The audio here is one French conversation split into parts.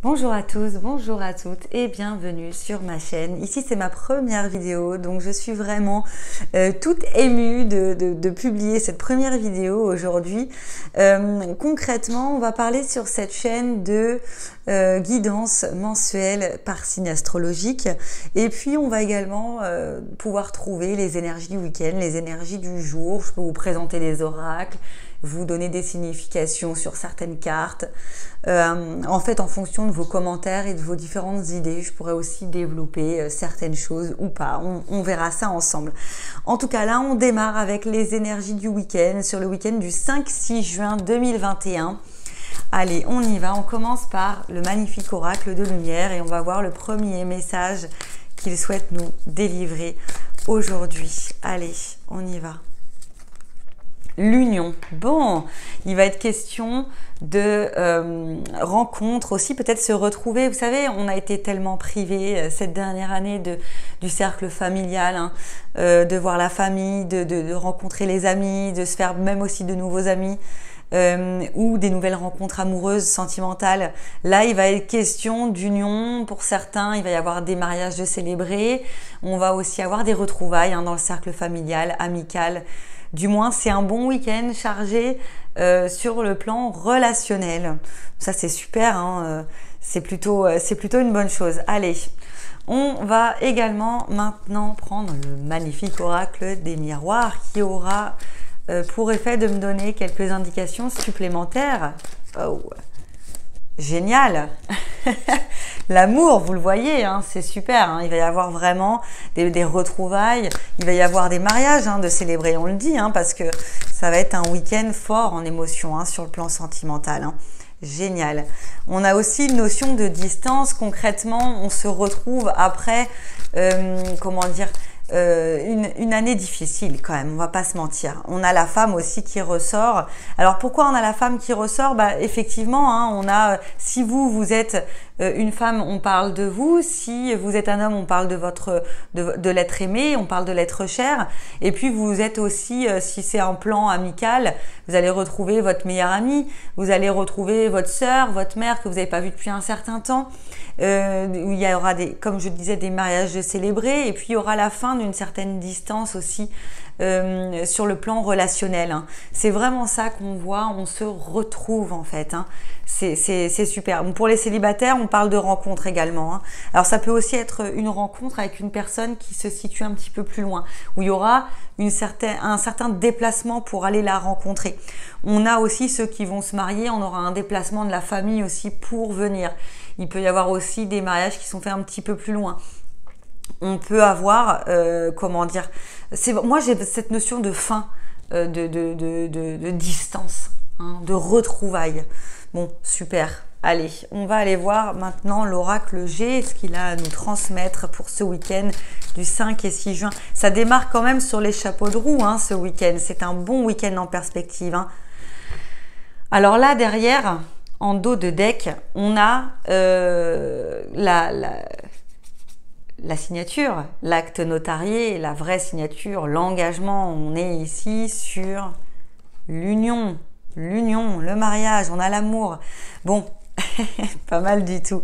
Bonjour à tous, bonjour à toutes et bienvenue sur ma chaîne. Ici c'est ma première vidéo, donc je suis vraiment toute émue de publier cette première vidéo aujourd'hui. Concrètement, on va parler sur cette chaîne de guidance mensuelle par signe astrologique, et puis on va également pouvoir trouver les énergies du week-end, les énergies du jour. Je peux vous présenter des oracles, vous donner des significations sur certaines cartes. En fait, en fonction de vos commentaires et de vos différentes idées, je pourrais aussi développer certaines choses ou pas. On verra ça ensemble. En tout cas, là, on démarre avec les énergies du week-end, sur le week-end du 5-6 juin 2021. Allez, on y va. On commence par le magnifique oracle de lumière et on va voir le premier message qu'il souhaite nous délivrer aujourd'hui. Allez, on y va. L'union. Bon, il va être question de rencontres aussi, peut-être se retrouver. Vous savez, on a été tellement privés cette dernière année du cercle familial, hein, de voir la famille, de rencontrer les amis, de se faire même aussi de nouveaux amis. Ou des nouvelles rencontres amoureuses, sentimentales. Là, il va être question d'union pour certains. Il va y avoir des mariages de célébrer. On va aussi avoir des retrouvailles dans le cercle familial, amical. Du moins, c'est un bon week-end chargé sur le plan relationnel. Ça, c'est super. C'est plutôt une bonne chose. Allez, on va également maintenant prendre le magnifique oracle des miroirs qui aura pour effet de me donner quelques indications supplémentaires. Oh, génial. L'amour, vous le voyez, c'est super. Il va y avoir vraiment des retrouvailles. Il va y avoir des mariages de célébrer, on le dit, parce que ça va être un week-end fort en émotion sur le plan sentimental. Génial. On a aussi une notion de distance. Concrètement, on se retrouve après, une année difficile quand même, on va pas se mentir. On a la femme aussi qui ressort. Alors pourquoi on a la femme qui ressort? Effectivement, on a, si vous êtes une femme, on parle de vous. Si vous êtes un homme, on parle de l'être aimé, on parle de l'être cher. Et puis vous êtes aussi, si c'est un plan amical, vous allez retrouver votre meilleure amie, vous allez retrouver votre sœur, votre mère que vous n'avez pas vue depuis un certain temps. Où il y aura comme je disais, des mariages de célébrer, et puis il y aura la fin d'une certaine distance aussi sur le plan relationnel. C'est vraiment ça qu'on voit, on se retrouve en fait. C'est super. Pour les célibataires, on parle de rencontre également. Alors ça peut aussi être une rencontre avec une personne qui se situe un petit peu plus loin, où il y aura un certain déplacement pour aller la rencontrer. On a aussi ceux qui vont se marier, on aura un déplacement de la famille aussi pour venir. Il peut y avoir aussi des mariages qui sont faits un petit peu plus loin. On peut avoir, moi j'ai cette notion de fin, de distance, de retrouvailles. Bon, super. Allez, on va aller voir maintenant l'oracle G, ce qu'il a à nous transmettre pour ce week-end du 5 et 6 juin. Ça démarre quand même sur les chapeaux de roue, ce week-end. C'est un bon week-end en perspective. Alors là, derrière, en dos de deck, on a la signature, l'acte notarié, la vraie signature, l'engagement. On est ici sur l'union, le mariage, on a l'amour. Bon, pas mal du tout.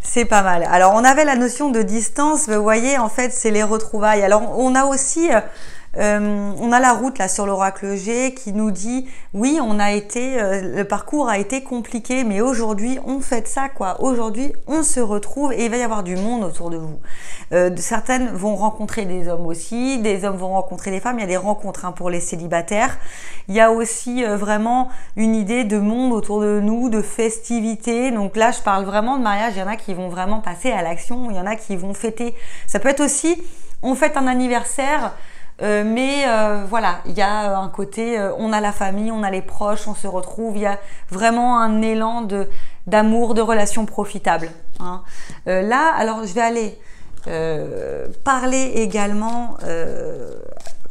C'est pas mal. Alors, on avait la notion de distance, vous voyez, en fait, c'est les retrouvailles. Alors, on a aussi... on a la route là sur l'oracle G qui nous dit oui, le parcours a été compliqué, mais aujourd'hui on fait ça quoi. Aujourd'hui on se retrouve et il va y avoir du monde autour de vous. Certaines vont rencontrer des hommes aussi, des hommes vont rencontrer des femmes. Il y a des rencontres pour les célibataires. Il y a aussi vraiment une idée de monde autour de nous, de festivités. Donc là je parle vraiment de mariage. Il y en a qui vont vraiment passer à l'action. Il y en a qui vont fêter. Ça peut être aussi on fête un anniversaire. Voilà, il y a un côté, on a la famille, on a les proches, on se retrouve, il y a vraiment un élan d'amour, de relations profitables. Là, alors je vais aller parler également,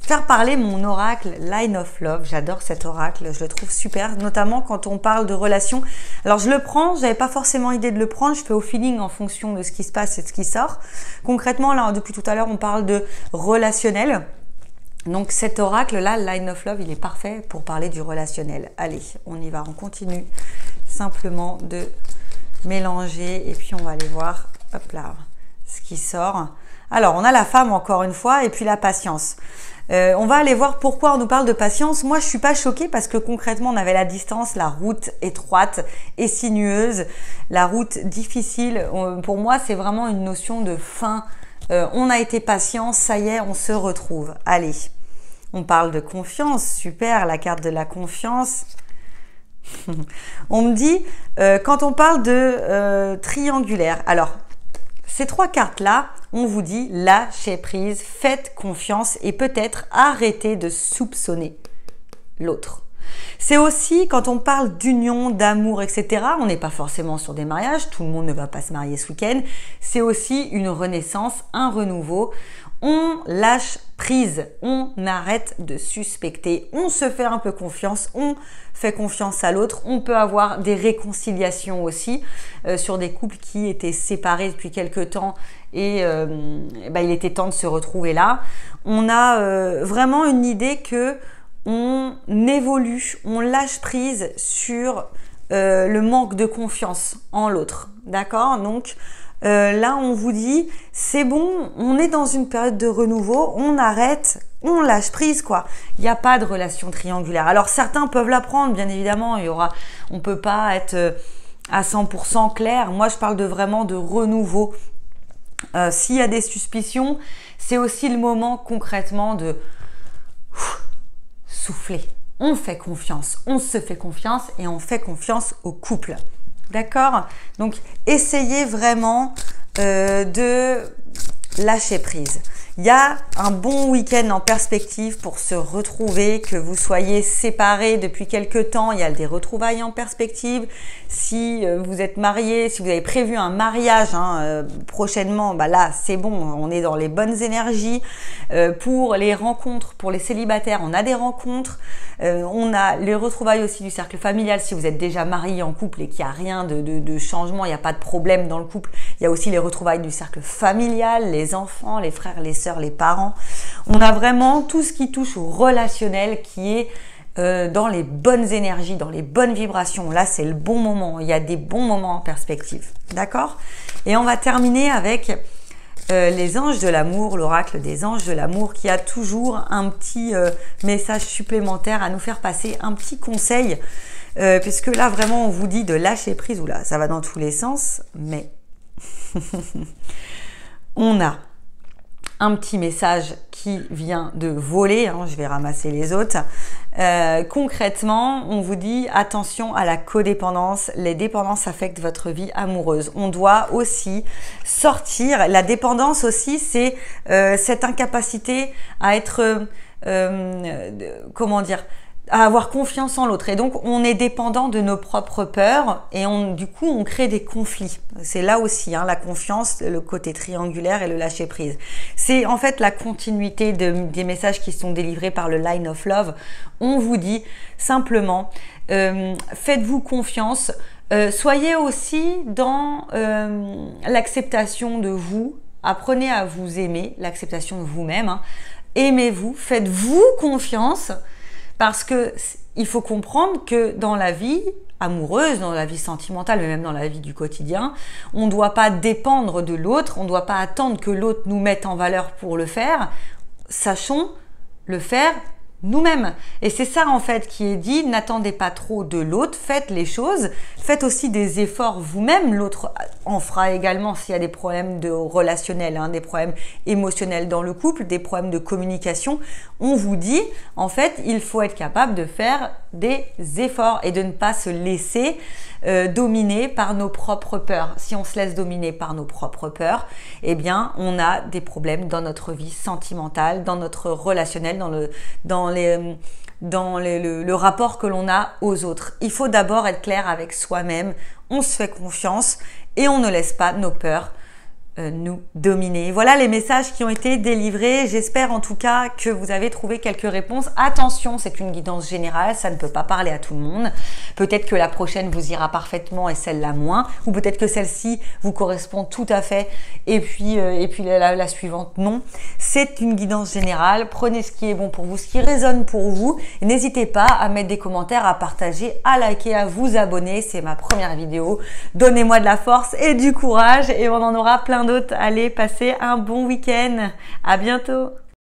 faire parler mon oracle Line of Love. J'adore cet oracle, je le trouve super, notamment quand on parle de relations. Alors je le prends, j'avais pas forcément idée de le prendre, je fais au feeling en fonction de ce qui se passe et de ce qui sort. Concrètement, là, depuis tout à l'heure, on parle de relationnel. Donc cet oracle-là, Line of Love, il est parfait pour parler du relationnel. Allez, on y va, on continue simplement de mélanger et puis on va aller voir, hop là, ce qui sort. Alors, on a la femme encore une fois et puis la patience. On va aller voir pourquoi on nous parle de patience. Moi, je suis pas choquée parce que concrètement, on avait la distance, la route étroite et sinueuse, la route difficile. Pour moi, c'est vraiment une notion de fin. On a été patient, ça y est, on se retrouve. Allez, on parle de confiance. Super, la carte de la confiance. On me dit, quand on parle de triangulaire, alors, ces trois cartes-là, on vous dit lâchez prise, faites confiance et peut-être arrêtez de soupçonner l'autre. C'est aussi quand on parle d'union, d'amour, etc. On n'est pas forcément sur des mariages, tout le monde ne va pas se marier ce week-end. C'est aussi une renaissance, un renouveau. On lâche prise, on arrête de suspecter, on se fait un peu confiance, on fait confiance à l'autre. On peut avoir des réconciliations aussi sur des couples qui étaient séparés depuis quelque temps et il était temps de se retrouver là. On a vraiment une idée que on évolue, on lâche prise sur le manque de confiance en l'autre, d'accord? Donc là, on vous dit, c'est bon, on est dans une période de renouveau, on arrête, on lâche prise, quoi. Il n'y a pas de relation triangulaire. Alors, certains peuvent l'apprendre, bien évidemment. On peut pas être à 100% clair. Moi, je parle vraiment de renouveau. S'il y a des suspicions, c'est aussi le moment concrètement de souffler. On fait confiance, on se fait confiance et on fait confiance au couple. D'accord? Donc, essayez vraiment de lâcher prise. Il y a un bon week-end en perspective pour se retrouver, que vous soyez séparés depuis quelque temps, il y a des retrouvailles en perspective. Si vous êtes mariés, si vous avez prévu un mariage prochainement, là c'est bon, on est dans les bonnes énergies. Pour les rencontres, pour les célibataires, on a des rencontres. On a les retrouvailles aussi du cercle familial. Si vous êtes déjà marié en couple et qu'il n'y a rien de changement, il n'y a pas de problème dans le couple, il y a aussi les retrouvailles du cercle familial, les enfants, les frères, les sœurs, les parents. On a vraiment tout ce qui touche au relationnel qui est dans les bonnes énergies, dans les bonnes vibrations. Là, c'est le bon moment. Il y a des bons moments en perspective. D'accord? Et on va terminer avec les anges de l'amour, l'oracle des anges de l'amour, qui a toujours un petit message supplémentaire à nous faire passer, un petit conseil, puisque là, vraiment, on vous dit de lâcher prise. Oula, ça va dans tous les sens, mais on a un petit message qui vient de voler, je vais ramasser les autres. Concrètement, on vous dit attention à la codépendance. Les dépendances affectent votre vie amoureuse. On doit aussi sortir. La dépendance aussi, c'est cette incapacité à être, à avoir confiance en l'autre. Et donc, on est dépendant de nos propres peurs et du coup, on crée des conflits. C'est là aussi, la confiance, le côté triangulaire et le lâcher prise. C'est en fait la continuité des messages qui sont délivrés par le Line of Love. On vous dit simplement, faites-vous confiance. Soyez aussi dans l'acceptation de vous. Apprenez à vous aimer, l'acceptation de vous-même. Aimez-vous, faites-vous confiance. Parce que il faut comprendre que dans la vie amoureuse, dans la vie sentimentale, mais même dans la vie du quotidien, on ne doit pas dépendre de l'autre, on ne doit pas attendre que l'autre nous mette en valeur pour le faire. Sachons le faire nous-mêmes. Et c'est ça en fait qui est dit, n'attendez pas trop de l'autre, faites les choses, faites aussi des efforts vous-même, l'autre en fera également s'il y a des problèmes relationnels, des problèmes émotionnels dans le couple, des problèmes de communication. On vous dit, en fait, il faut être capable de faire des efforts et de ne pas se laisser dominer par nos propres peurs. Si on se laisse dominer par nos propres peurs, eh bien, on a des problèmes dans notre vie sentimentale, dans notre relationnel, dans le rapport que l'on a aux autres. Il faut d'abord être clair avec soi-même, on se fait confiance et on ne laisse pas nos peurs nous dominer. Voilà les messages qui ont été délivrés. J'espère en tout cas que vous avez trouvé quelques réponses. Attention, c'est une guidance générale, ça ne peut pas parler à tout le monde. Peut-être que la prochaine vous ira parfaitement et celle-là moins, ou peut-être que celle-ci vous correspond tout à fait et puis la suivante non. C'est une guidance générale. Prenez ce qui est bon pour vous, ce qui résonne pour vous. N'hésitez pas à mettre des commentaires, à partager, à liker, à vous abonner. C'est ma première vidéo. Donnez-moi de la force et du courage et on en aura plein d'autres. Allez, passez un bon week-end. À bientôt.